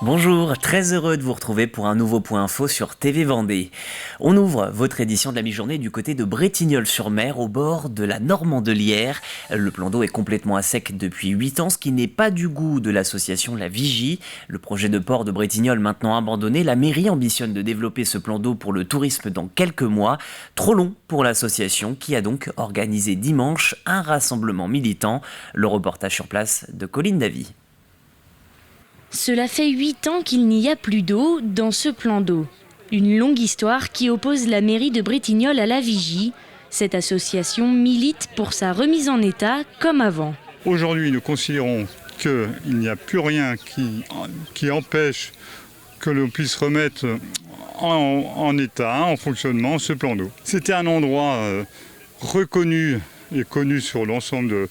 Bonjour, très heureux de vous retrouver pour un nouveau point info sur TV Vendée. On ouvre votre édition de la mi-journée du côté de Bretignolles-sur-Mer, au bord de la Normandelière. Le plan d'eau est complètement à sec depuis 8 ans, ce qui n'est pas du goût de l'association La Vigie. Le projet de port de Bretignolles maintenant abandonné, la mairie ambitionne de développer ce plan d'eau pour le tourisme dans quelques mois. Trop long pour l'association qui a donc organisé dimanche un rassemblement militant. Le reportage sur place de Colline Davy. Cela fait 8 ans qu'il n'y a plus d'eau dans ce plan d'eau. Une longue histoire qui oppose la mairie de Bretignolles à la Vigie. Cette association milite pour sa remise en état comme avant. Aujourd'hui, nous considérons qu'il n'y a plus rien qui empêche que l'on puisse remettre en état, en fonctionnement, ce plan d'eau. C'était un endroit reconnu et connu sur l'ensemble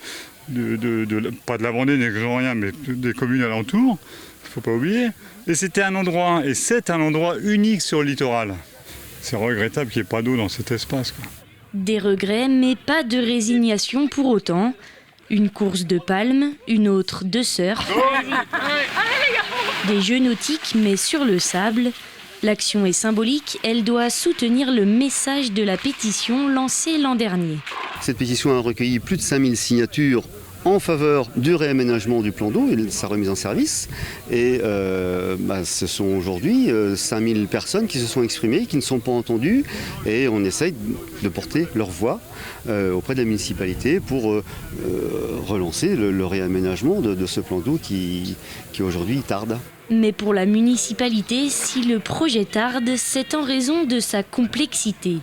pas de la Vendée, n'exagérons rien, mais des communes alentours, il ne faut pas oublier. Et c'est un endroit unique sur le littoral. C'est regrettable qu'il n'y ait pas d'eau dans cet espace, quoi. Des regrets, mais pas de résignation pour autant. Une course de palmes, une autre de surf. Des jeux nautiques, mais sur le sable. L'action est symbolique, elle doit soutenir le message de la pétition lancée l'an dernier. Cette pétition a recueilli plus de 5000 signatures en faveur du réaménagement du plan d'eau et de sa remise en service. Et ce sont aujourd'hui 5000 personnes qui se sont exprimées, qui ne sont pas entendues. Et on essaye de porter leur voix auprès de la municipalité pour relancer le réaménagement de ce plan d'eau qui aujourd'hui tarde. Mais pour la municipalité, si le projet tarde, c'est en raison de sa complexité.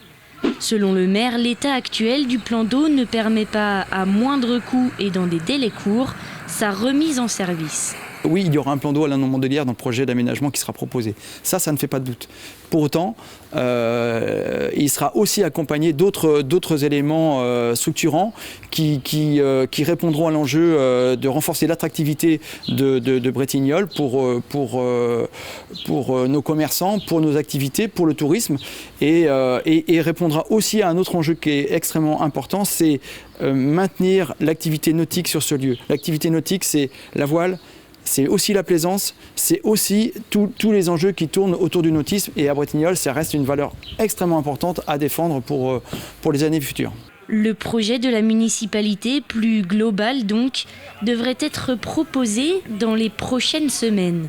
Selon le maire, l'état actuel du plan d'eau ne permet pas, à moindre coût et dans des délais courts, sa remise en service. Oui, il y aura un plan d'eau à la Normandelière dans le projet d'aménagement qui sera proposé. Ça ne fait pas de doute. Pour autant, il sera aussi accompagné d'autres éléments structurants qui répondront à l'enjeu de renforcer l'attractivité de Bretignolles pour nos commerçants, pour nos activités, pour le tourisme et répondra aussi à un autre enjeu qui est extrêmement important, c'est maintenir l'activité nautique sur ce lieu. L'activité nautique, c'est la voile, c'est aussi la plaisance, c'est aussi tous les enjeux qui tournent autour du nautisme. Et à Bretignolles, ça reste une valeur extrêmement importante à défendre pour les années futures. Le projet de la municipalité, plus global donc, devrait être proposé dans les prochaines semaines.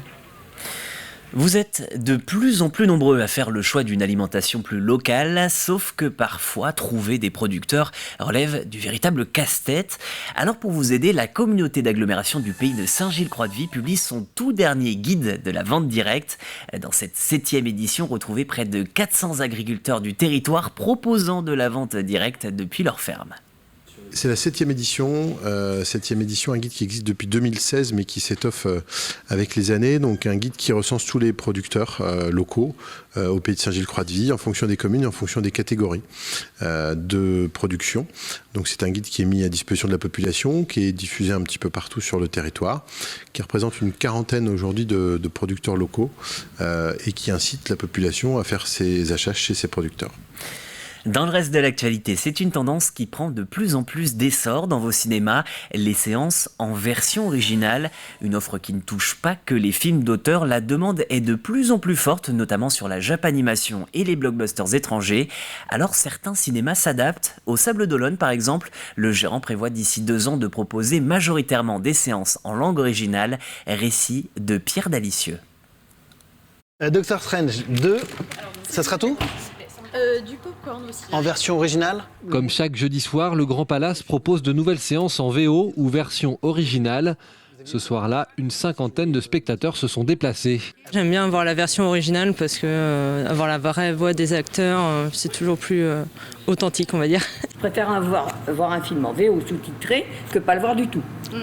Vous êtes de plus en plus nombreux à faire le choix d'une alimentation plus locale, sauf que parfois trouver des producteurs relève du véritable casse-tête. Alors pour vous aider, la communauté d'agglomération du pays de Saint-Gilles-Croix-de-Vie publie son tout dernier guide de la vente directe. Dans cette 7e édition, retrouvez près de 400 agriculteurs du territoire proposant de la vente directe depuis leur ferme. C'est la 7e édition, un guide qui existe depuis 2016 mais qui s'étoffe avec les années. Donc un guide qui recense tous les producteurs locaux au pays de Saint-Gilles-Croix-de-Vie en fonction des communes, en fonction des catégories de production. Donc c'est un guide qui est mis à disposition de la population, qui est diffusé un petit peu partout sur le territoire, qui représente une quarantaine aujourd'hui de producteurs locaux et qui incite la population à faire ses achats chez ces producteurs. Dans le reste de l'actualité, c'est une tendance qui prend de plus en plus d'essor dans vos cinémas, les séances en version originale. Une offre qui ne touche pas que les films d'auteur, la demande est de plus en plus forte, notamment sur la Japanimation et les blockbusters étrangers. Alors certains cinémas s'adaptent. Au Sable d'Olonne par exemple, le gérant prévoit d'ici 2 ans de proposer majoritairement des séances en langue originale, récit de Pierre Dalicieux. Doctor Strange 2, ça sera tout ? Du popcorn aussi. En version originale ? Comme chaque jeudi soir, le Grand Palace propose de nouvelles séances en VO ou version originale. Ce soir-là, une 50aine de spectateurs se sont déplacés. J'aime bien voir la version originale parce que avoir la vraie voix des acteurs, c'est toujours plus authentique, on va dire. Je préfère voir un film en VO sous-titré que pas le voir du tout.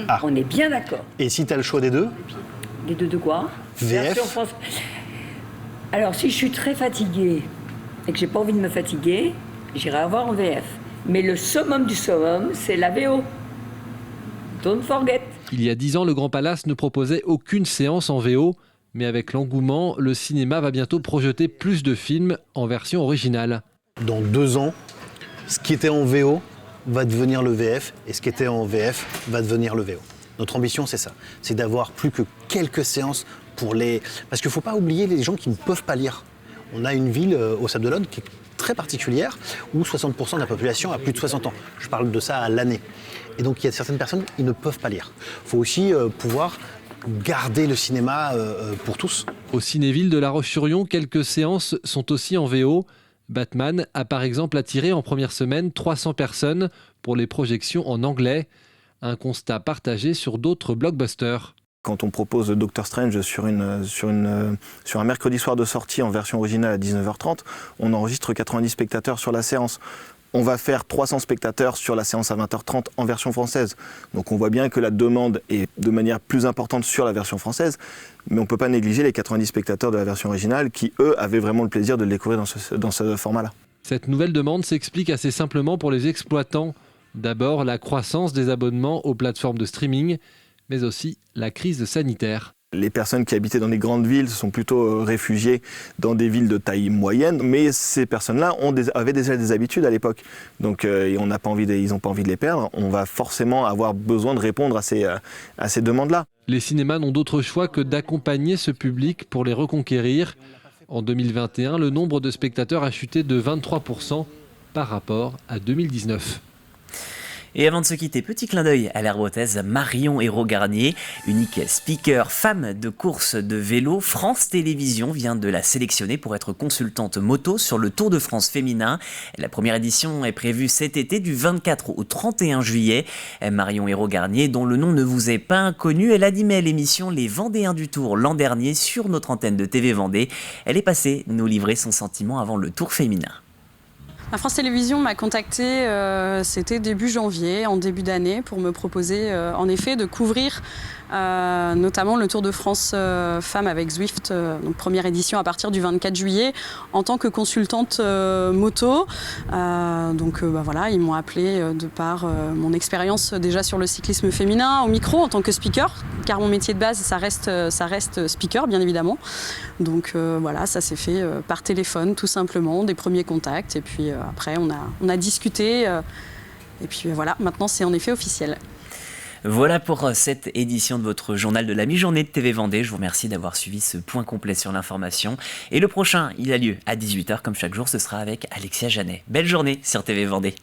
Ah. On est bien d'accord. Et si tu as le choix des deux ? Les deux de quoi ? VF ? Alors si je suis très fatiguée et que j'ai pas envie de me fatiguer, j'irai voir en VF. Mais le summum du summum, c'est la VO. Don't forget. Il y a 10 ans, le Grand Palace ne proposait aucune séance en VO, mais avec l'engouement, le cinéma va bientôt projeter plus de films en version originale. Dans 2 ans, ce qui était en VO va devenir le VF, et ce qui était en VF va devenir le VO. Notre ambition, c'est ça, c'est d'avoir plus que quelques séances parce qu'il ne faut pas oublier les gens qui ne peuvent pas lire. On a une ville au Sable d'Olonne qui est très particulière où 60% de la population a plus de 60 ans. Je parle de ça à l'année. Et donc il y a certaines personnes qui ne peuvent pas lire. Il faut aussi pouvoir garder le cinéma pour tous. Au Cinéville de La Roche-sur-Yon, quelques séances sont aussi en VO. Batman a par exemple attiré en première semaine 300 personnes pour les projections en anglais. Un constat partagé sur d'autres blockbusters. Quand on propose Doctor Strange sur un mercredi soir de sortie en version originale à 19h30, on enregistre 90 spectateurs sur la séance. On va faire 300 spectateurs sur la séance à 20h30 en version française. Donc on voit bien que la demande est de manière plus importante sur la version française, mais on ne peut pas négliger les 90 spectateurs de la version originale qui, eux, avaient vraiment le plaisir de le découvrir dans ce format-là. Cette nouvelle demande s'explique assez simplement pour les exploitants. D'abord, la croissance des abonnements aux plateformes de streaming, mais aussi la crise sanitaire. Les personnes qui habitaient dans les grandes villes se sont plutôt réfugiées dans des villes de taille moyenne, mais ces personnes-là avaient déjà des habitudes à l'époque. Donc ils n'ont pas envie de les perdre. On va forcément avoir besoin de répondre à ces demandes-là. Les cinémas n'ont d'autre choix que d'accompagner ce public pour les reconquérir. En 2021, le nombre de spectateurs a chuté de 23% par rapport à 2019. Et avant de se quitter, petit clin d'œil à l'herbotaise Marion Hérault-Garnier, unique speaker femme de course de vélo. France Télévisions vient de la sélectionner pour être consultante moto sur le Tour de France féminin. La première édition est prévue cet été du 24 au 31 juillet. Marion Hérault-Garnier, dont le nom ne vous est pas inconnu, elle animait l'émission Les Vendéens du Tour l'an dernier sur notre antenne de TV Vendée. Elle est passée nous livrer son sentiment avant le Tour féminin. France Télévisions m'a contacté, c'était début janvier, en début d'année, pour me proposer en effet de couvrir notamment le Tour de France Femmes avec Zwift, donc première édition à partir du 24 juillet, en tant que consultante moto. Voilà, ils m'ont appelé de par mon expérience déjà sur le cyclisme féminin au micro en tant que speaker, car mon métier de base, ça reste speaker, bien évidemment. Donc voilà, ça s'est fait par téléphone, tout simplement, des premiers contacts. Et puis après, on a discuté. Et puis voilà, maintenant, c'est en effet officiel. Voilà pour cette édition de votre journal de la mi-journée de TV Vendée. Je vous remercie d'avoir suivi ce point complet sur l'information. Et le prochain, il a lieu à 18h, comme chaque jour, ce sera avec Alexia Janet. Belle journée sur TV Vendée.